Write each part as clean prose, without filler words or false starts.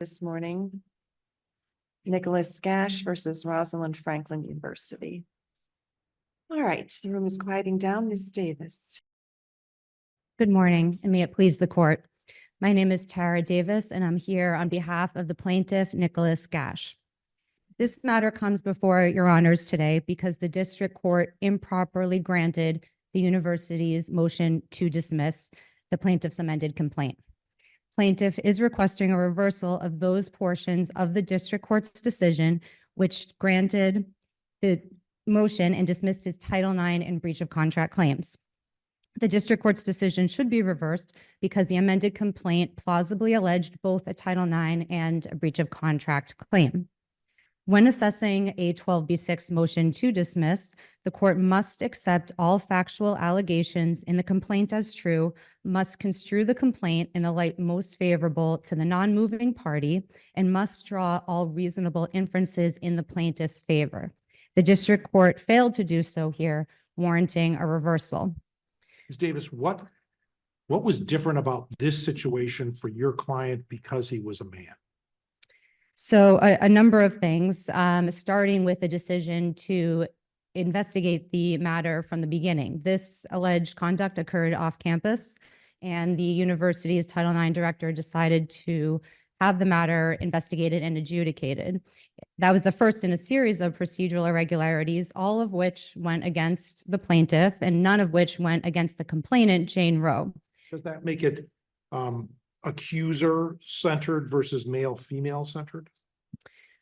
This morning. Nicholas Gash versus Rosalind Franklin University. All right, the room is quieting down. Ms. Davis. Good morning, and may it please the court. My name is Tara Davis, and I'm here on behalf of the plaintiff, Nicholas Gash. This matter comes before your honors today because the district court improperly granted the university's motion to dismiss the plaintiff's amended complaint. Plaintiff is requesting a reversal of those portions of the district court's decision which granted the motion and dismissed his Title IX and breach of contract claims. The district court's decision should be reversed because the amended complaint plausibly alleged both a Title IX and a breach of contract claim. When assessing a 12B6 motion to dismiss, the court must accept all factual allegations in the complaint as true, must construe the complaint in the light most favorable to the non-moving party, and must draw all reasonable inferences in the plaintiff's favor. The district court failed to do so here, warranting a reversal. Ms. Davis, what was different about this situation for your client because he was a man? So a number of things, starting with the decision to investigate the matter from the beginning. This alleged conduct occurred off campus, and the university's Title IX director decided to have the matter investigated and adjudicated. That was the first in a series of procedural irregularities, all of which went against the plaintiff and none of which went against the complainant, Jane Roe. Does that make it accuser-centered versus male-female centered?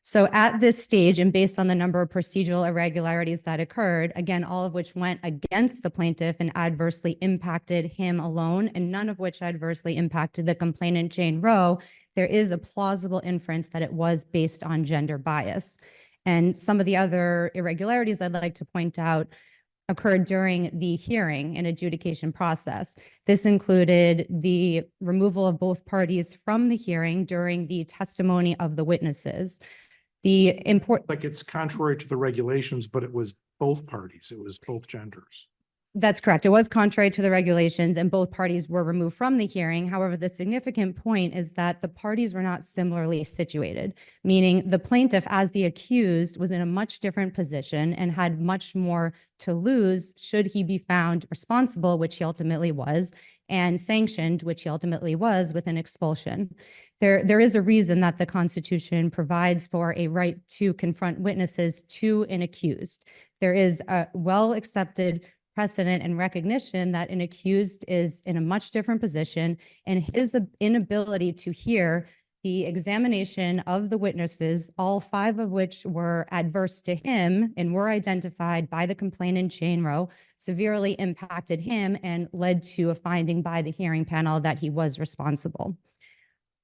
So at this stage, and based on the number of procedural irregularities that occurred, again, all of which went against the plaintiff and adversely impacted him alone, and none of which adversely impacted the complainant, Jane Roe, there is a plausible inference that it was based on gender bias. And some of the other irregularities I'd like to point out occurred during the hearing and adjudication process. This included the removal of both parties from the hearing during the testimony of the witnesses. Like it's contrary to the regulations, but it was both parties. It was both genders. That's correct. It was contrary to the regulations and both parties were removed from the hearing. However, the significant point is that the parties were not similarly situated, meaning the plaintiff, as the accused, was in a much different position and had much more to lose should he be found responsible, which he ultimately was, and sanctioned, which he ultimately was, with an expulsion. There is a reason that the Constitution provides for a right to confront witnesses to an accused. There is a well-accepted precedent and recognition that an accused is in a much different position, and his inability to hear the examination of the witnesses, all 5 of which were adverse to him and were identified by the complainant, Jane Roe, severely impacted him and led to a finding by the hearing panel that he was responsible.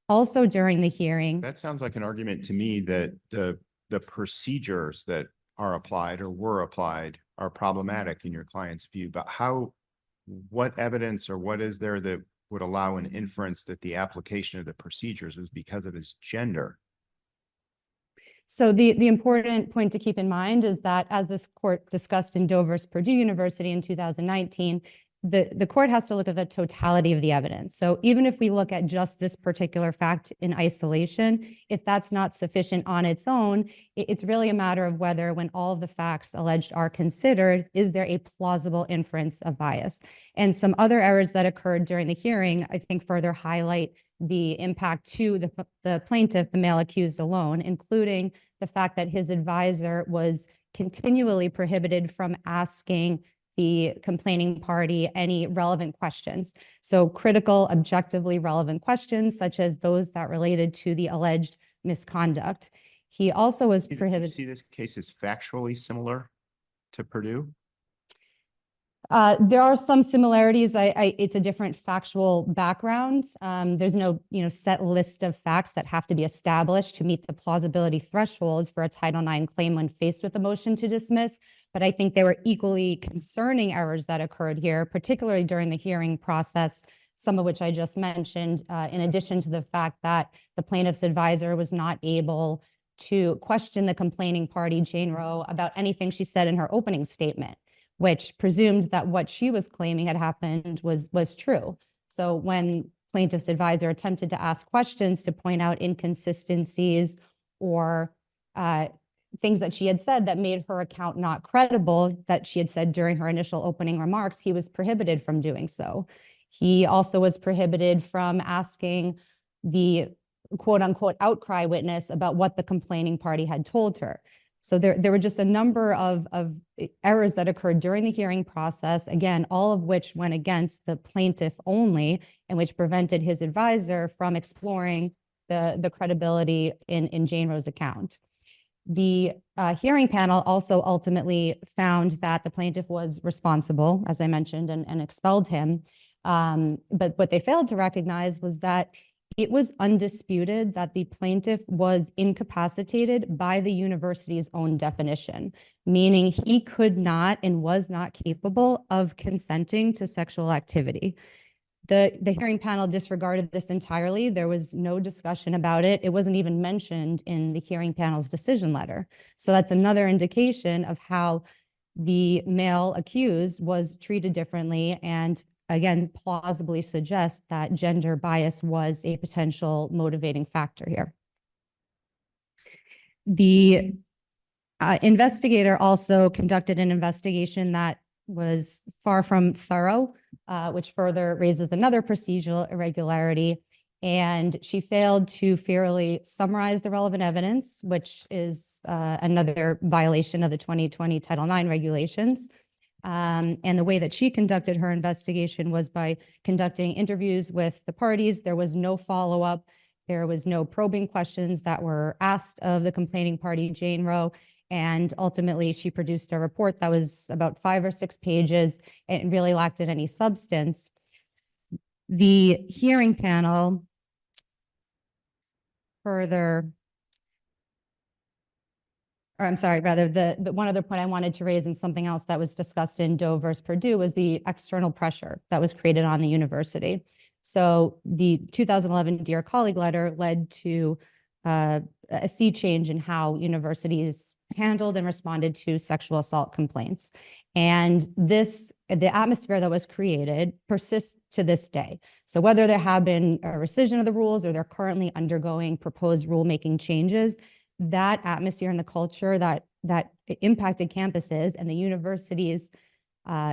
Also during the hearing— That sounds like an argument to me that the procedures that are applied or were applied are problematic in your client's view, but what evidence or what is there that would allow an inference that the application of the procedures was because of his gender? So the important point to keep in mind is that, as this court discussed in Doe versus Purdue University in 2019, the court has to look at the totality of the evidence. So even if we look at just this particular fact in isolation, if that's not sufficient on its own, it's really a matter of whether, when all of the facts alleged are considered, is there a plausible inference of bias? And some other errors that occurred during the hearing, I think, further highlight the impact to the plaintiff, the male accused alone, including the fact that his advisor was continually prohibited from asking the complaining party any relevant questions. So critical, objectively relevant questions, such as those that related to the alleged misconduct. He also was prohibited. Do you see this case as factually similar to Purdue? There are some similarities. It's a different factual background. There's no, set list of facts that have to be established to meet the plausibility thresholds for a Title IX claim when faced with a motion to dismiss. But I think there were equally concerning errors that occurred here, particularly during the hearing process, some of which I just mentioned, in addition to the fact that the plaintiff's advisor was not able to question the complaining party, Jane Roe, about anything she said in her opening statement, which presumed that what she was claiming had happened was true. So when plaintiff's advisor attempted to ask questions to point out inconsistencies or things that she had said that made her account not credible, that she had said during her initial opening remarks, he was prohibited from doing so. He also was prohibited from asking the quote unquote outcry witness about what the complaining party had told her. So there were just a number of errors that occurred during the hearing process, again, all of which went against the plaintiff only, and which prevented his advisor from exploring the credibility in Jane Roe's account. The hearing panel also ultimately found that the plaintiff was responsible, as I mentioned, and expelled him. But what they failed to recognize was that it was undisputed that the plaintiff was incapacitated by the university's own definition, meaning he could not and was not capable of consenting to sexual activity. The hearing panel disregarded this entirely. There was no discussion about it. It wasn't even mentioned in the hearing panel's decision letter. So that's another indication of how the male accused was treated differently, and again, plausibly suggests that gender bias was a potential motivating factor here. The investigator also conducted an investigation that was far from thorough, which further raises another procedural irregularity. And she failed to fairly summarize the relevant evidence, which is another violation of the 2020 Title IX regulations. And the way that she conducted her investigation was by conducting interviews with the parties. There was no follow-up. There was no probing questions that were asked of the complaining party, Jane Roe. And ultimately, she produced a report that was about 5 or 6 pages and really lacked in any substance. The hearing panel further, or I'm sorry, rather, the one other point I wanted to raise, and something else that was discussed in Doe versus Purdue, was the external pressure that was created on the university. So the 2011 Dear Colleague letter led to a sea change in how universities handled and responded to sexual assault complaints. And the atmosphere that was created persists to this day. So whether there have been a rescission of the rules or they're currently undergoing proposed rulemaking changes, that atmosphere and the culture that impacted campuses and the universities'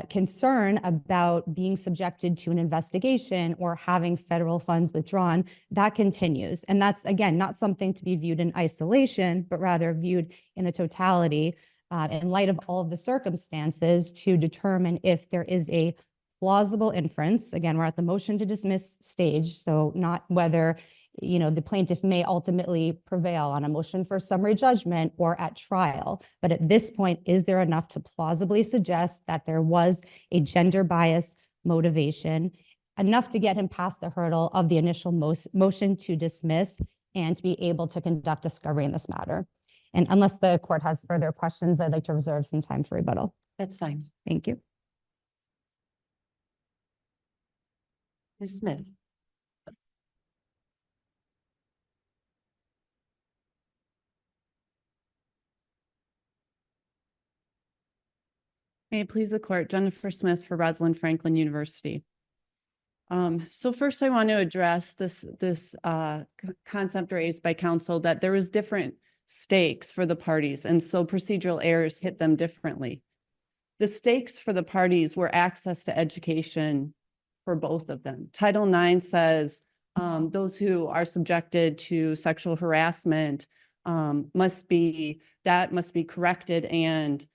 concern about being subjected to an investigation or having federal funds withdrawn, that continues. And that's, again, not something to be viewed in isolation, but rather viewed in the totality in light of all of the circumstances to determine if there is a plausible inference. Again, we're at the motion to dismiss stage, so not whether the plaintiff may ultimately prevail on a motion for summary judgment or at trial. But at this point, is there enough to plausibly suggest that there was a gender bias motivation, enough to get him past the hurdle of the initial motion to dismiss and to be able to conduct discovery in this matter? And unless the court has further questions, I'd like to reserve some time for rebuttal. That's fine. Thank you. Ms. Smith. May it please the court, Jennifer Smith for Rosalind Franklin University. So first I want to address this concept raised by counsel that there was different stakes for the parties, and so procedural errors hit them differently. The stakes for the parties were access to education for both of them. Title IX says those who are subjected to sexual harassment must be corrected and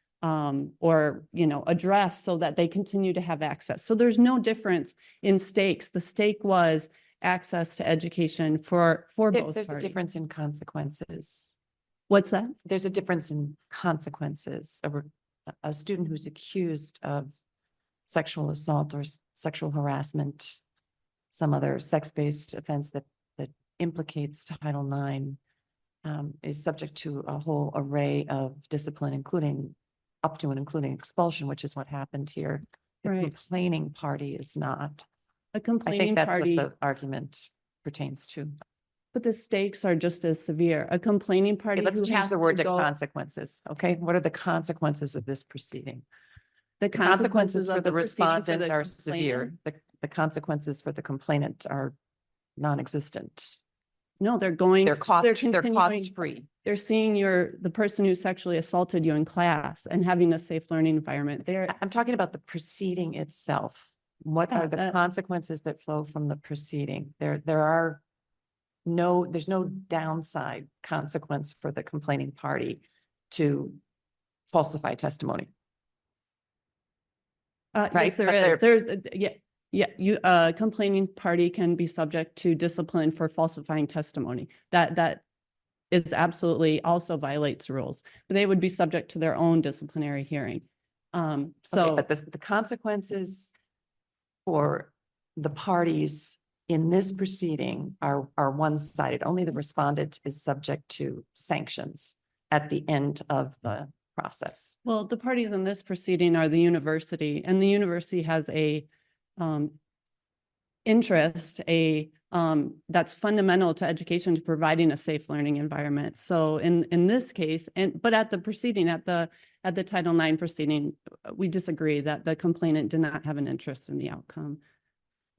or addressed so that they continue to have access. So there's no difference in stakes. The stake was access to education for both There's parties. a difference in consequences. What's that? There's a difference in consequences. A student who's accused of sexual assault or sexual harassment, some other sex-based offense that implicates Title IX, is subject to a whole array of discipline, including up to and including expulsion, which is what happened here. The Right. complaining party is not. A I complaining think that's party, what the argument pertains to. but the stakes are just as severe. A complaining party Okay, let's who change has the word to go- consequences. Okay, what are the consequences of this proceeding? The Consequences for of the proceeding for respondent the are severe. complainant. The consequences for the complainant are non-existent. No, they're going. They're caught, they're continuing- caught free. They're seeing the person who sexually assaulted you in class and having a safe learning environment. I'm talking about the proceeding itself. What Yeah, are the that- consequences that flow from the proceeding? There's no downside consequence for the complaining party to falsify testimony. Yes, Right, there but is. they're- There's, you, complaining party can be subject to discipline for falsifying testimony. That is absolutely also violates rules, but they would be subject to their own disciplinary hearing. Okay, So, but the consequences for the parties in this proceeding are one-sided. Only the respondent is subject to sanctions at the end of the process. well, the parties in this proceeding are the university, and the university has a interest, that's fundamental to education, to providing a safe learning environment. So in this case, but at the proceeding, at the Title IX proceeding, we disagree that the complainant did not have an interest in the outcome.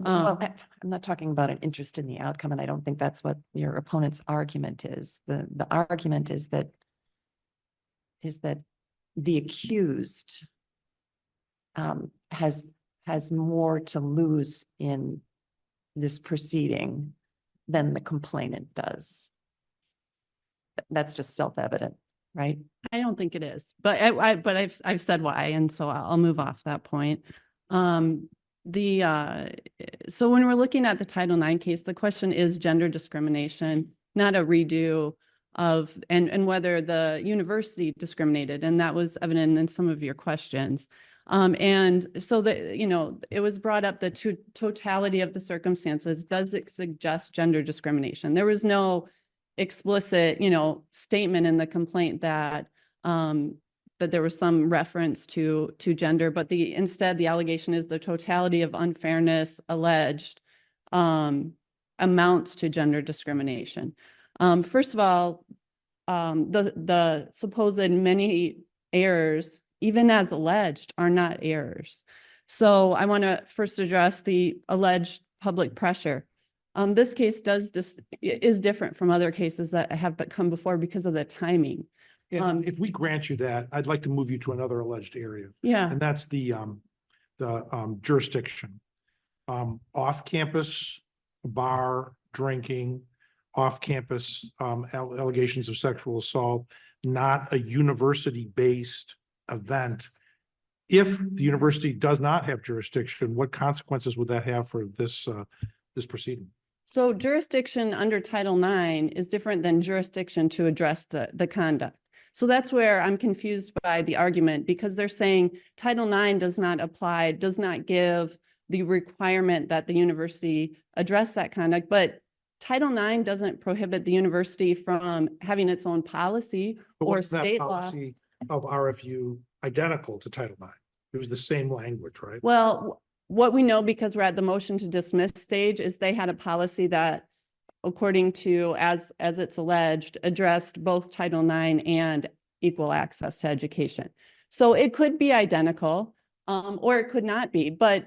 Well, I'm not talking about an interest in the outcome, and I don't think that's what your opponent's argument is. The argument is that the accused has more to lose in this proceeding than the complainant does. That's just self-evident, right? I don't think it is, but I've said why, and so I'll move off that point. So when we're looking at the Title IX case, the question is gender discrimination, not a redo of, and whether the university discriminated, and that was evident in some of your questions. And so it was brought up that totality of the circumstances, does it suggest gender discrimination? There was no explicit, statement in the complaint that there was some reference to gender, but instead the allegation is the totality of unfairness alleged amounts to gender discrimination. First of all, the supposed many errors, even as alleged, are not errors. So I want to first address the alleged public pressure. This case is different from other cases that have come before because of the timing. And if we grant you that, I'd like to move you to another alleged area, Yeah, and that's the jurisdiction. Off-campus bar drinking, off-campus allegations of sexual assault, not a university-based event. If the university does not have jurisdiction, what consequences would that have for this proceeding? so jurisdiction under Title IX is different than jurisdiction to address the conduct. So that's where I'm confused by the argument, because they're saying Title IX does not apply, does not give the requirement that the university address that conduct, but Title IX doesn't prohibit the university from having its own policy But or wasn't that state law. policy of RFU identical to Title IX? It was the same language, right? Well, what we know, because we're at the motion to dismiss stage, is they had a policy that, according to, as it's alleged, addressed both Title IX and equal access to education. So it could be identical, or it could not be, but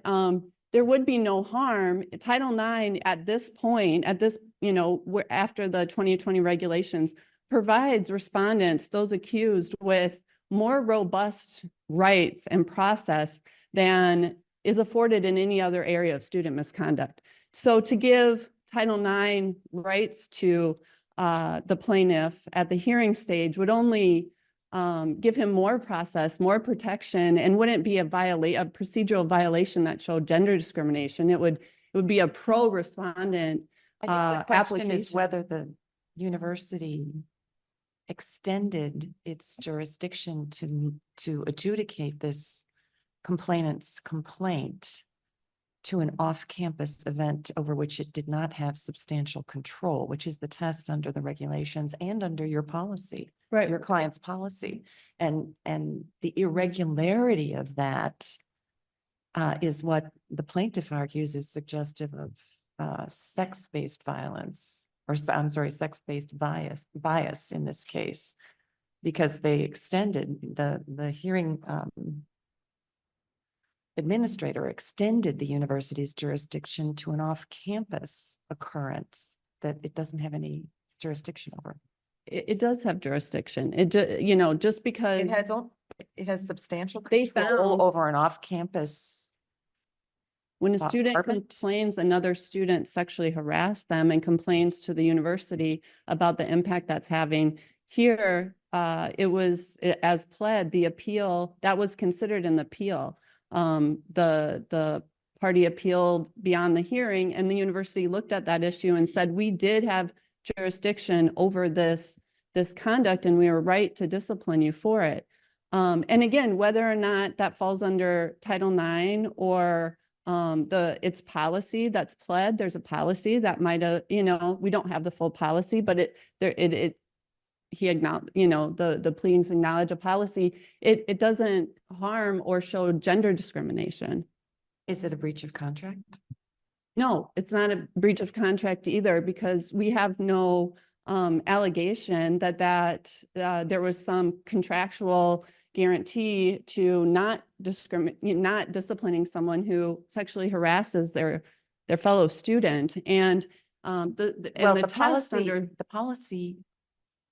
there would be no harm. Title IX at this point, where after the 2020 regulations, provides respondents, those accused, with more robust rights and process than is afforded in any other area of student misconduct. So to give Title IX rights to the plaintiff at the hearing stage would only give him more process, more protection, and wouldn't be a procedural violation that showed gender discrimination. It would be a pro-respondent I think the question is application. whether the university extended its jurisdiction to adjudicate this complainant's complaint to an off-campus event over which it did not have substantial control, which is the test under the regulations and under your policy, Right. your client's policy. And the irregularity of that is what the plaintiff argues is suggestive of sex-based violence, or I'm sorry, sex-based bias in this case, because they extended the hearing administrator extended the university's jurisdiction to an off-campus occurrence that it doesn't have any jurisdiction over. It does have jurisdiction. Just because. It has substantial They control found- over an off-campus. When a student apartment? complains another student sexually harassed them and complains to the university about the impact that's having, here, as pled, the appeal, that was considered an appeal. The party appealed beyond the hearing, and the university looked at that issue and said, we did have jurisdiction over this conduct, and we were right to discipline you for it. And again, whether or not that falls under Title IX or it's policy that's pled, there's a policy that might have, we don't have the full policy, but he acknowledged, the pleadings acknowledge a policy. It doesn't harm or show gender discrimination. Is it a breach of contract? No, it's not a breach of contract either, because we have no allegation that there was some contractual guarantee to not disciplining someone who sexually harasses their fellow student. And the policy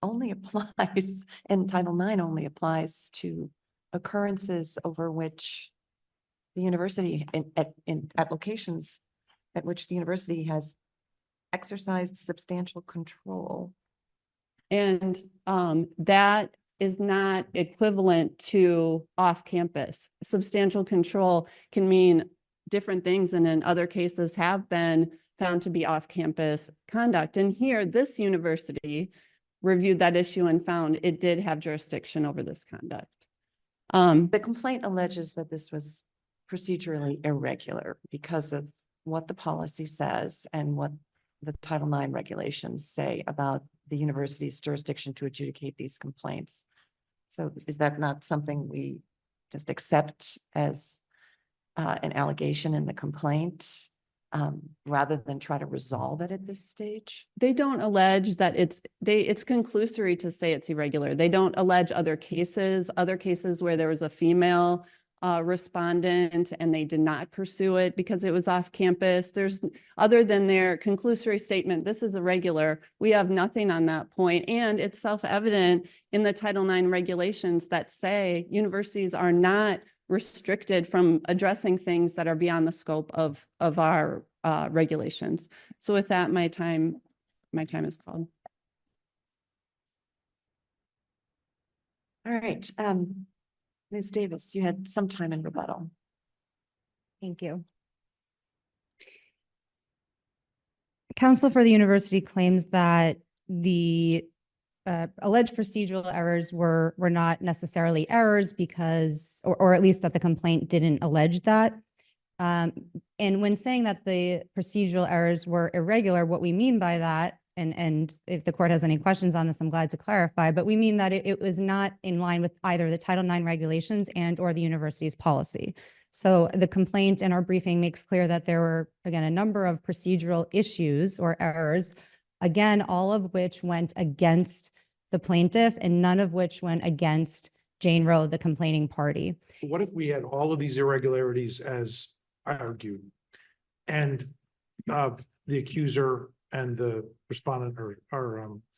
only applies, and Title IX only applies to occurrences over which the university at locations at which the university has exercised substantial control. And that is not equivalent to off-campus. Substantial control can mean different things, and in other cases have been found to be off-campus conduct. And here, this university reviewed that issue and found it did have jurisdiction over this conduct. The complaint alleges that this was procedurally irregular because of what the policy says and what the Title IX regulations say about the university's jurisdiction to adjudicate these complaints. So is that not something we just accept as an allegation in the complaint rather than try to resolve it at this stage? They don't allege that it's conclusory to say it's irregular. They don't allege other cases where there was a female respondent and they did not pursue it because it was off campus. There's, other than their conclusory statement, this is irregular, we have nothing on that point. And it's self-evident in the Title IX regulations that say universities are not restricted from addressing things that are beyond the scope of our regulations. So with that, my time is called. All right. Ms. Davis, you had some time in rebuttal. Thank you. Counsel for the university claims that the alleged procedural errors were not necessarily errors because, or at least that the complaint didn't allege that. And when saying that the procedural errors were irregular, what we mean by that, and if the court has any questions on this, I'm glad to clarify, but we mean that it was not in line with either the Title IX regulations and or the university's policy. So the complaint in our briefing makes clear that there were, again, a number of procedural issues or errors, again, all of which went against the plaintiff and none of which went against Jane Roe, the complaining party. What if we had all of these irregularities as I argued, and the accuser and the respondent are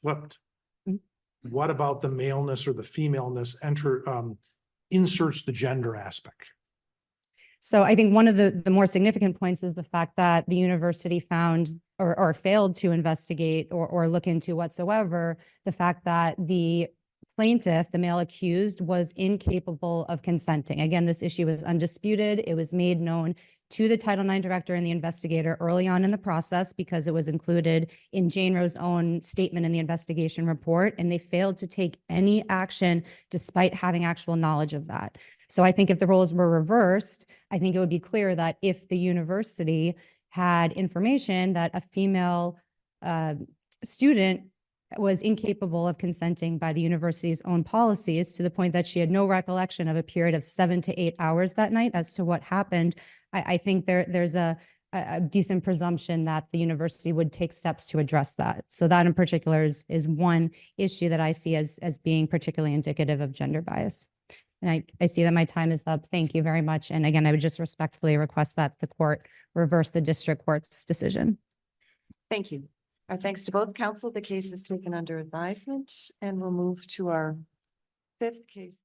flipped? Mm-hmm. What about the maleness or the femaleness inserts the gender aspect? So I think one of the more significant points is the fact that the university found or failed to investigate or look into whatsoever the fact that the plaintiff, the male accused, was incapable of consenting. Again, this issue was undisputed. It was made known to the Title IX director and the investigator early on in the process because it was included in Jane Roe's own statement in the investigation report, and they failed to take any action despite having actual knowledge of that. So I think if the roles were reversed, I think it would be clear that if the university had information that a female student was incapable of consenting by the university's own policies to the point that she had no recollection of a period of 7 to 8 hours that night as to what happened, I think there's a decent presumption that the university would take steps to address that. So that in particular is one issue that I see as being particularly indicative of gender bias. And I see that my time is up. Thank you very much. And again, I would just respectfully request that the court reverse the district court's decision. Thank you. Our thanks to both counsel. The case is taken under advisement and we'll move to our fifth case.